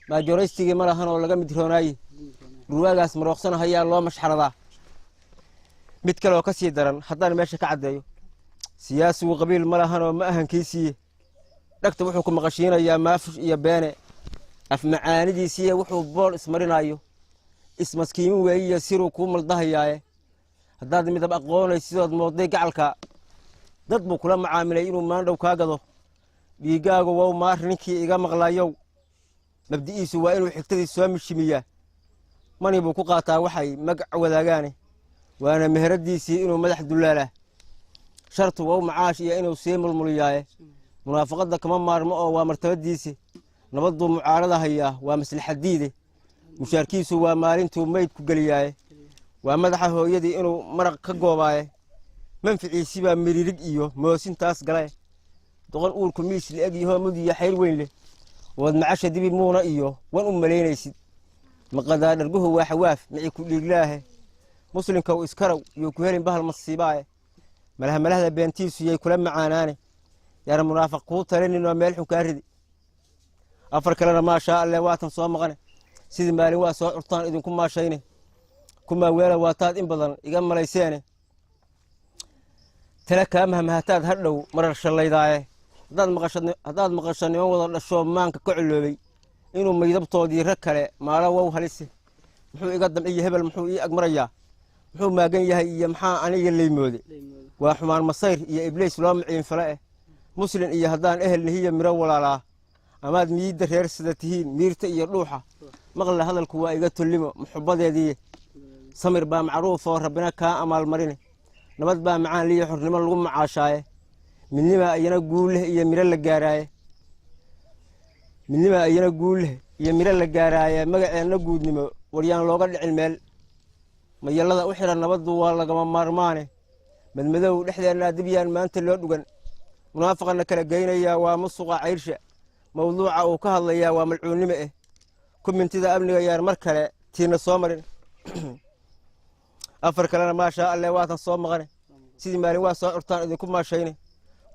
[SPEAKER 2] maajoraystigii ma lahan oo laga midroonaaye ruwaagaas marooqsana hayaa loo mashxaradaa mid kale oo ka sii daran haddaan meesha ka caddeeyo siyaasigu qabiil ma lahan oo ma ahankiisiiye dhagta wuxuu ku maqashiinayaa maafush iyo beene af macaanidiisiiye wuxuu bool ismarinayo ismaskiimin weeyiyo siruu kuu maldahayaaye haddaad midab aqoonay sidood mooday gacalka dad buu kula macaamilay inuu maandhow kaa gado dhiiggaagu wow maar ninkii iga maqlayow mabdi'iisu waa inuu xigtadii soo mishimiyaa mani buu ku qaataa waxay magac wadaagaane waana meheradiisii inuu madax dullaalaa shartu wow macaash iyo inuu sii mulmuliyaaye munaafaqadda kama maarmo oo waa martabadiisi nabadduu mucaarada hayaa waa maslaxadiide mushaarkiisu waa maalintuu mayd ku geliyaaye waa madaxa hooyadii inuu maraq ka goobaaye manficiisi baa miririg iyo moosintaas gale doqon uurku miis la-eg yahoo mudiya xayr weyn leh waad macasha dibi muuna iyo wan u malaynaysid maqadaa dharguhu waa xawaaf mici ku dhiiglaahe muslimka u iskarow iyo ku helin bahal masiibaaye ملها بينتيس يكون معاناني يا المنافق قوت لين وملح كاردي أفرك لنا ما شاء الله واتن صوم غني سيد مالي واسع عرطان إذن كم ما شيني كم ويلا واتاد إن بدن يجمع ليساني تلك أمها مهتاد هلو مرر شلي داعي هذا مقشني ووضع الشوب مانك كعلوبي إنه ما يضبطوا دي ركله ما رووا هلسه محو يقدم أي هبل محو أجمريا محو ما جنيه هي محا أنا اللي يمودي وحمان مصير يا إبليس لام عين فلاه مسلم إيه هذان أهل اللي هي مرول على أماد ميد غير سدتهين ميرت إيه روحه مغلى هذا الكوا يقتل لما محبة دي سمر با معروف وربنا كأمال مرينه نبض با معان لي حر لما الغم عاشاي من لما أينا نقول له يا ميرال الجاراي من لما أينا نقول له يا ميرال الجاراي ما نقول نما وريان لوجا العلمال ما يلا أحيرا نبض والله كمان مرمانه من مذو نحن نادبيان ما أنت اللي أدقن منافق أنك لقينا يا ومصقع عيرشة موضوع أو كهل يا وملعون مئة كم من تذا أبني يا مركلة تين الصومر أفرك لنا ما شاء الله واتن صوم غني سيدي مالي واسع عرطان إذا كم ما شيني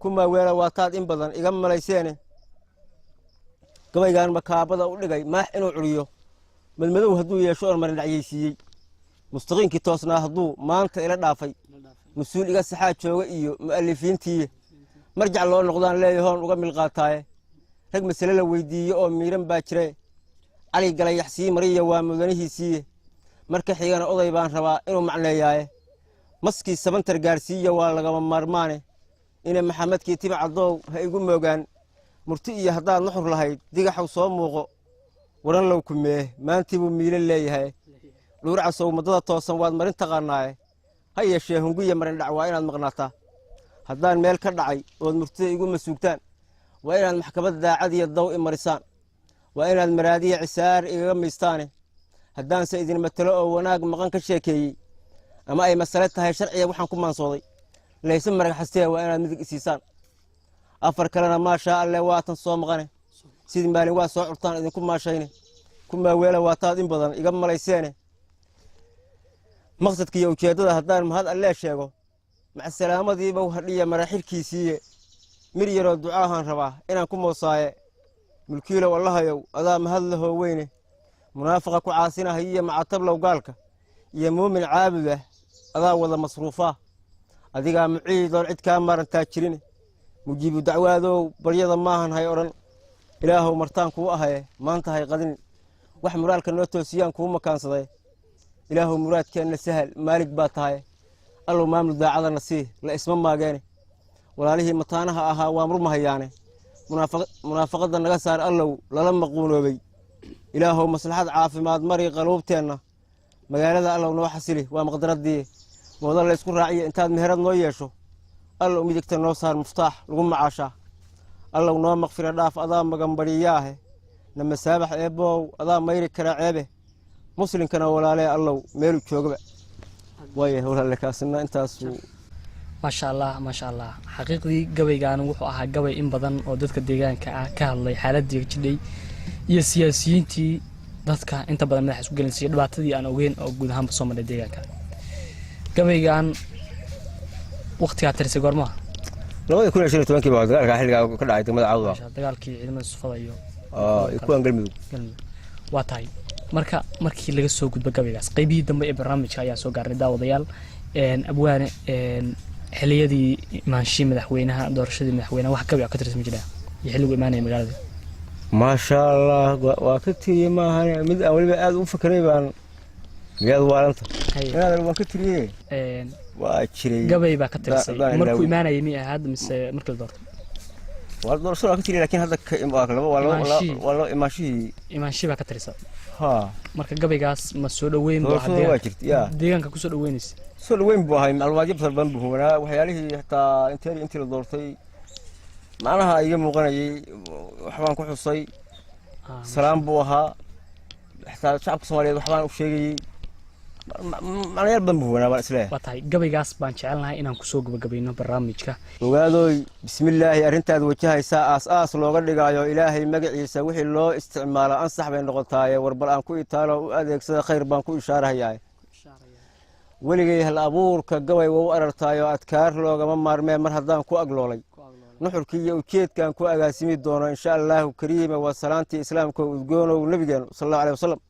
[SPEAKER 2] كم ما ويلا واتاد إن بدن إجمع ليساني كما يقال مكابضة ولقي ما حنو عريو من مذو هدو يا شو المرن العيسي مستقين كتوسنا هدو ما أنت إلى دافي مسؤول إيجا سحات شو إيو مؤلفين تيه مرجع الله نقدان لا يهون وقبل القاطعة رقم السلالة ويدي أو ميرن باكرة علي قال يحسي مريا ومدنيه سيه مركح حيانا أضي بان ربا إنه معنى ياه مسكي سبنتر جارسية ولا قام مرمانة إن محمد كي تبع الضوء هيقول موجان مرتئي هذا نحر لهاي دقة حوصام موقع ورن لو كميه ما أنت بميل اللي هاي لو رعسوا مضاد توصل واد مرن تقرناه هيا الشيء هنقول مرن دعوة إن المغناطة هذا المال كرعي والمرتئي يقول مسوقتان وإن المحكمة ذا عادية الضوء مرسان وإن المرادية عسار إيغام ميستاني هدان سيدين مثلوا وناق مغان كشيكي أما أي مسألتها هي شرعية وحنكم منصوضي ليس مرق حسيه وإن المذق إسيسان أفرك لنا ما شاء الله واتن صوم غني سيدين بالي واسع عرطان إذن كم ما شيني كم ما ويلا واتاد إن بدن إيغام ليساني مقصدك يا وجهدها هدان مهاد الله شيغو مع السلامة دي بوهرية مراحل كيسية مريرو دعاها رباه إنا كم وصايا ملكيله والله يو أذا مهله وينه منافقة كعاسنا هي مع طبلة وقالك يا مؤمن عابده أذا ولا مصروفه أذيك معيد والعد كامر تاجرين مجيب دعوة ذو بريضا ماهن هاي أورن إلهه مرتان كوها ما أنت هاي غدن وحمرال كنوتو سيان كو مكان صدي إلهه مراد كان سهل مالك بات هاي الله ما من داعي نسيه لا اسم ما جاني ولا له متانها أها وامر ما هيانه منافقة النجاسة الله لما قولوا بي إلهه مصلحة عافمات مري قلوبتنا مجال الله نوح حسله ومقدرات دي وظل يسكن راعي إنتاج مهرب نويشوا الله أمي دكتور نوصار مفتاح لقوم عاشا الله نوع مغفرة داف أضام مجنبرياه لما سابح أبوه أضام ميرك كراعبه مسلم كان ولا عليه الله ميلو شوقه ويه ولا لك أصلنا أنت
[SPEAKER 1] ما شاء الله ما شاء الله حقيقي قوي كانوا وحوها قوي إن بدن ودتك الدجان كهالله حالات دي كذي يا سياسيين دتك أنت بدن من حسب جلسة دبعتي أنا وين أو جودهم بصوم الدجان قوي كان وقت يعترس قرما
[SPEAKER 2] لو يكون عشرة توانكي بعد قال حلقة كل عيد ما عوضه
[SPEAKER 1] قال كي عيد من الصفايو
[SPEAKER 2] يكون قلبي
[SPEAKER 1] واتاي markii laga soo gudbo gabaygaas qaybihii dambe ee barnaamijka ayaa soo gaaray daawadayaal abwaane xiliyadii maanshi madaxweynaha doorashadii madaxweynaha wax gabay ka tirsan jiraa iyo xilligu imaanay magaalada
[SPEAKER 2] ma sha Allah waa ka tiriyay ma aha mid aan waliba aad u fakiray baan miyad waaranta inaad waa ka tiriyay waa jiray
[SPEAKER 1] gabay baa ka tirsan markuu imaanay mi ahaad mise markii doorto
[SPEAKER 2] waa doorasho ka tiriyay laakiin hadda ka wala imaashi
[SPEAKER 1] baa ka tirsan
[SPEAKER 2] ها
[SPEAKER 1] marka gabaygaas ma soo dhaweyn baa hadii deegaanka ku soo dhaweynaysa
[SPEAKER 2] soo dhaweyn buu ahay alwaajib sarban buu wana waxyaalihii xitaa intii la doortay macnaha iga muuqanayay waxbaan ku xusay salaam buu ahaa xitaa shacabka Soomaaliyeed waxbaan u sheegay macnaheedu ban buu wana isleeyahay
[SPEAKER 1] wataa gabaygaas baan jecelnahay inaan ku soo gabagabayno barnaamijka
[SPEAKER 2] ogaadoy bismillaahi arintaad wajahaysa aas looga dhigayo ilaahay magaciisa wixii loo isticmaalo ansax bay noqotay warbal aan ku itaalo u adeegsada khayr baan ku ishaarayaa weligay hal abuurka gabay wuu arartaayo adkaar loogama maarmeen mar haddaan ku agloolay nuxurkii iyo ujeedkaan ku agaasimi doono insha allaahu kariima waa salaantii islaamka udgoonow nebigeenu sallallahu alayhi wasallam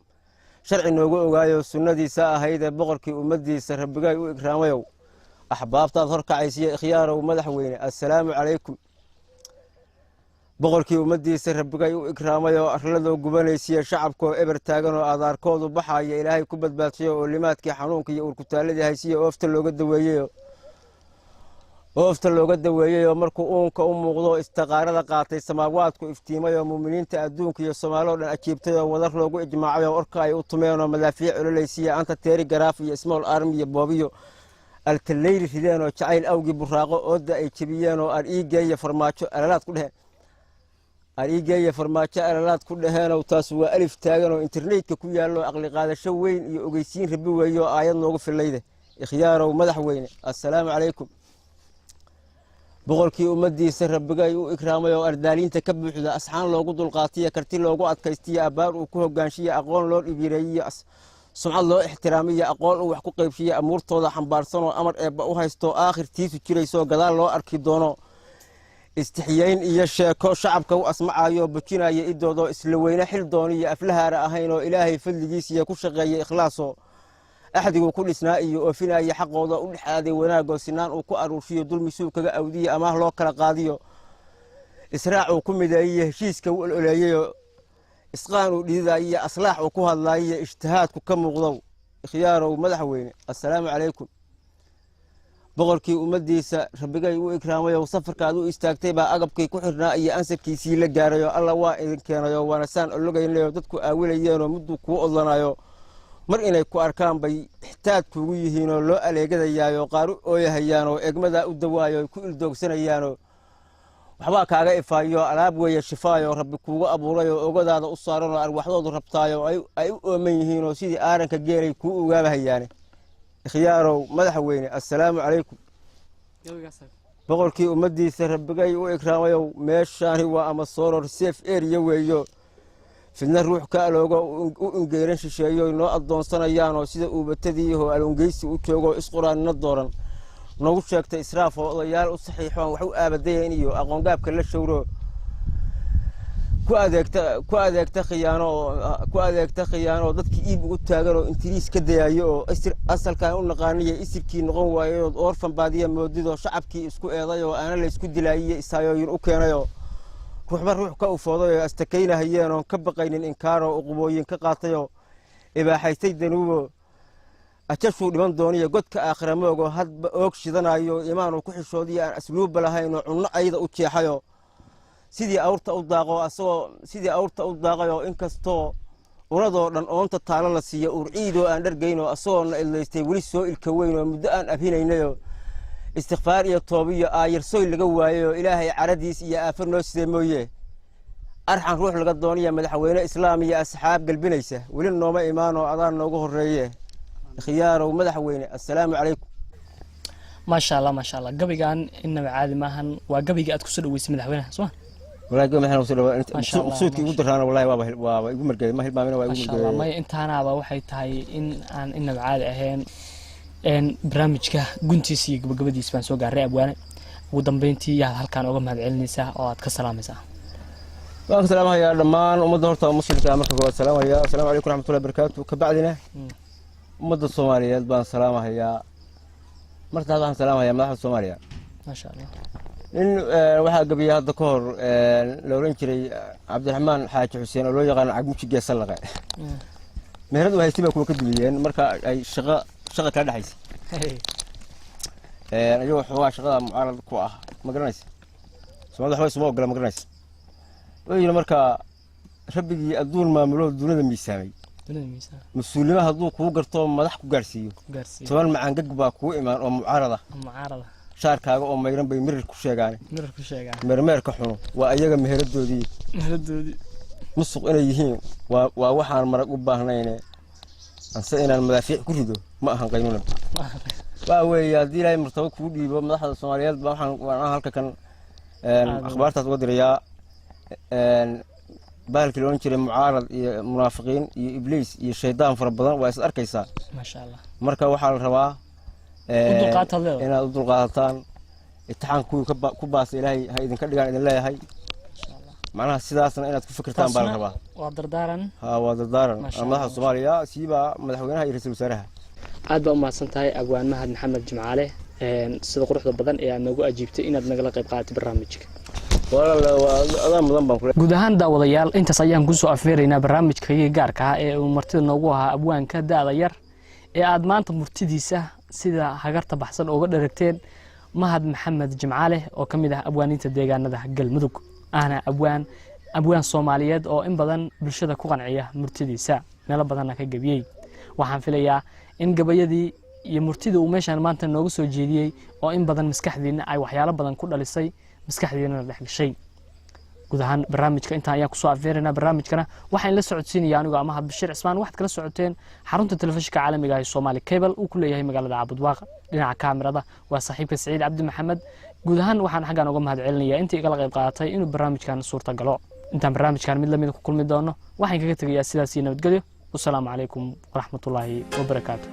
[SPEAKER 2] sharci noogu ogaayo sunnadiisa ahaydee boqorkii ummaddiisa rabbigay u ikraamayow axbaabtaad horkacaysiyo ikhyaarow madaxweyne assalaamu calaykum boqorkii ummaddiisa rabbigay u ikraamayoo arladoo gubanaysiya shacabkoo eber taaganoo adaarkoodu baxaya ilaahay ku badbaadshayo oo limaadkii xanuunka iyo urkutaalladii haysiya oofta looga daweeyeyoo markuu uunka u muuqdo istaqaarada qaatay samaawaadku iftiimayoo muuminiinta adduunka iyo soomaaloo dhan ajiibtayoo wadar loogu ijmaacayoo orka ay u tumeenoo madaafiic cololaysiya anta teeri garaaf iyo small arm iyo boobiyo altaleyli rideenoo jacayl awgii buraaqo oodda ay jebiyeenoo ariigeeya farmaajo alalaad ku dhaheenoo taas waa alif taaganoo internetka ku yaallo aqli qaadasho weyn iyo ogeysiin rabi weeyo aayad noogu fillayde ikhyaarow madaxweyne assalaamu calaykum boqorkii ummaddiisa rabbigay u ikraamayoo ardaaliinta ka buuxda asxaan loogu dulqaatiya karti loogu adkaystiya abbaar uu ku hogaanshiya aqoon loo dhibireeyiyo sumcad loo ixtiraamiyo aqoon uu wax ku qaybshiya amuurtooda xambaarsanoo amar eebba u haysto aakhirtiisu jiraysoo gadaal loo arki doono istixyayn iyo sheeko shacabka u asmacayo bujinaya idoodoo isla weyne xil dooniyo aflahaara ahaynoo ilaahay fadligiisiya ku shaqeeya ikhlaasoo axdiguu ku dhisnaa iyo oofinaya xaqooda u dhexaaday wanaagoo sinaan uu ku aruurshiyo dulmisuu kaga awdiyo amaah loo kala qaadiyo israacuu ku mideeyiyo heshiiska u ololeeyeyoo isqaan uu dhididayiyo aslaax uu ku hadlaayiyo ijtihaadku ka muuqdow ikhyaarow madaxweyne assalaamu calaykum boqorkii ummaddiisa rabbigay u ikraamayow safarkaad u istaagtay baa agabkii ku xirnaa iyo ansarkiisii la gaarayoo alla waa idin keenayoo waana saan ologaynayoo dadku aawilayeenoo mudduu kuu odlanayo mar inay ku arkaan bay ixtaad kuugu yihiinoo loo aleegadayaayoo qaar u ooyahayaanoo egmadaa u dawaayo ay ku ildoogsanayaan waxbaa kaaga ifaayo alaab weeye shifaayo rabbi kuugu abuurayoo ogadaada u saaranoo arwaxdoodu rabtaayo ay u ooman yihiinoo sidii aaranka geelay kuu ogaabahayaane ikhyaarow madaxweyne assalaamu calaykum boqorkii ummaddiisa rabbigay u ikraamayow meeshaani waa ama sooror seef eriya weeyo fidna ruux ka aloogo u ingeyran shisheeyo noo addoonsanayaanoo sida uubatadiiho alongeysi u joogoo isquraanina dooran noogu sheegtay israaf oo odayaal u saxiixoon wax u aabadayayn iyo aqoongaabka la showro ku adeegta khiyaano dadkii iib ugu taaganoo intiriis ka dayayo oo asalkan u naqaaniya isirkii noqon waayood oorfan baadiya moodidoo shacabkii isku eedayoo aana laysku dilaayiyo isaayooyin u keenayoo ruuxba ruux ka ufoodayoo astakaynahayeenoo ka baqaynin inkaaroo uqubooyin ka qaatayoo ibaaxaystay danuubo ajashuu dhiman dooniyo godka aakhira moogoo hadba oog shidanayo imaanuu ku xishoodiyo aan asluubba lahaynoo cunno ayda u jeexayoo sidii awrta u daaqayoo inkastoo unadoo dhan oonta taalo la siiya urciidoo aan dhargaynoo asagoona idlaystay weli soo ilka weynoo muddo aan abhinaynayoo istikfaar iyo toobiyo aayarsoy laga waayeyoo ilaahay caradiis iyo aafar noo sidee mooye arxan ruux laga dooniya madaxweyne islaam iyo asxaab galbinaysa weli nooma imaanoo adaan noogu horreeye ikhyaarow madaxweyne assalaamu calaykum
[SPEAKER 1] maasha allah gabaygan inaba caadi maahan waa gabayga aad ku soo dhaweysay madaxweynaha soo
[SPEAKER 2] والله قوم إحنا وصلنا مقصود يقول درنا والله وابا يقول مرجع ما هي ما منه
[SPEAKER 1] ما شاء الله ما أنت أنا أبا واحد تاي إن بعاد أهين إن برامج كجنتي قبل دي اسمه سوق الرأب وأنا ودم بنتي يا هل كان أقوم هذا النساء أو أتكسلام نساء
[SPEAKER 2] السلام يا رمان ومدهورة مسلم كامرك السلام يا السلام عليكم ورحمة الله وبركاته كبعدنا مد الصومالية البان السلام يا مرتضى السلام يا مدح الصومالية
[SPEAKER 1] ما شاء الله
[SPEAKER 2] إن واحد قبل هذا الدكتور لو رنشري عبد الرحمن حاج حسين لو يقال عقب شيء سلقة مهرد وهي تبى كل كدليين مركا أي شغة كذا حيس أيوة حوا شغة معارض كواه ما قرناش سماه حوا سماه قلا ما قرناش ويجي مركا ربي الدور ما ملو دون الميسامي مسؤولين هذو كوا قرطوا ما ضحك قارسيو سواء مع عنقق باكو إيمان أو معارضة شاركaaga oo mayran bay mirir ku sheegaan mermer ka xuno waa ayaga meheraddoodii musuq inay yihiin waa waxaan marag u baahnayn anse inaan madaafiic ku rido ma ahan qaynuuna waa weeye hadii ilaahay martaba ku dhiibo madaxda Soomaaliyeed waxaan halka kan akhbaartaas uga dirayaa bahalkii la oran jiray mucaarad iyo munaafiqiin iyo ibliis iyo shaydaan fara badan waa is arkaysaa
[SPEAKER 1] maasha allah
[SPEAKER 2] marka waxaa la rabaa inaad u dulqaadataan imtixaankii ku baasay ilaahay ha idinka dhigaan idin leeyahay macnaha sidaasna inaad ku fikirtaan baa la rabaa
[SPEAKER 1] waa dardaaran
[SPEAKER 2] waa dardaaran madaxda Soomaaliya siiba madaxweynaha iyo ra'iisul wasaaraha
[SPEAKER 1] aad baa u mahadsan tahay abwaan mahad maxamed jimcaale sida quruxda badan ee aad nagu ajiibtay inaad nagala qayb qaadatay barnaamijka guud ahaan daawadayaal intaas ayaan kusoo afeeraynaa barnaamijkayga gaarka ah ee uu martida noogu ahaa abwaanka da'da yar ee aad maanta murtidiisa sida hagarta baxsan uga dharagteen mahad maxamed jimcaale oo ka mid ah abwaaninta deegaanada galmudug ahna abwaan Soomaaliyeed oo in badan bulshada ku qanciya murtidiisa meel badan ka gabiyay waxaan filayaa in gabayadii iyo murtida uu meeshan maanta noogu soo jeediyay oo in badan maskaxdiina ay waxyaalo badan ku dhalisay maskaxdiina dhex gashay guud ahaan barnaamijka inta ayaan ku soo afeerinaa barnaamijkana waxaan la socodsiinayaa anigu Mahad Bashiir Cismaan waxaad kala socoteen xarunta telefishinka caalamiga ah ee Somali Cable uu ku leeyahay magaalada Cabudwaaq dhinaca kaamirada waa saaxiibka Saciid Cabdi Maxamed guud ahaan waxaan xagaan uga mahad celinayaa intii igala qayb qaadatay inuu barnaamijkan suurta galo intaan barnaamijkan mid la mid ku kulmi doono waxaan kaga tagayaa sidaas iyo nabadgelyo والسلام عليكم ورحمة الله وبركاته.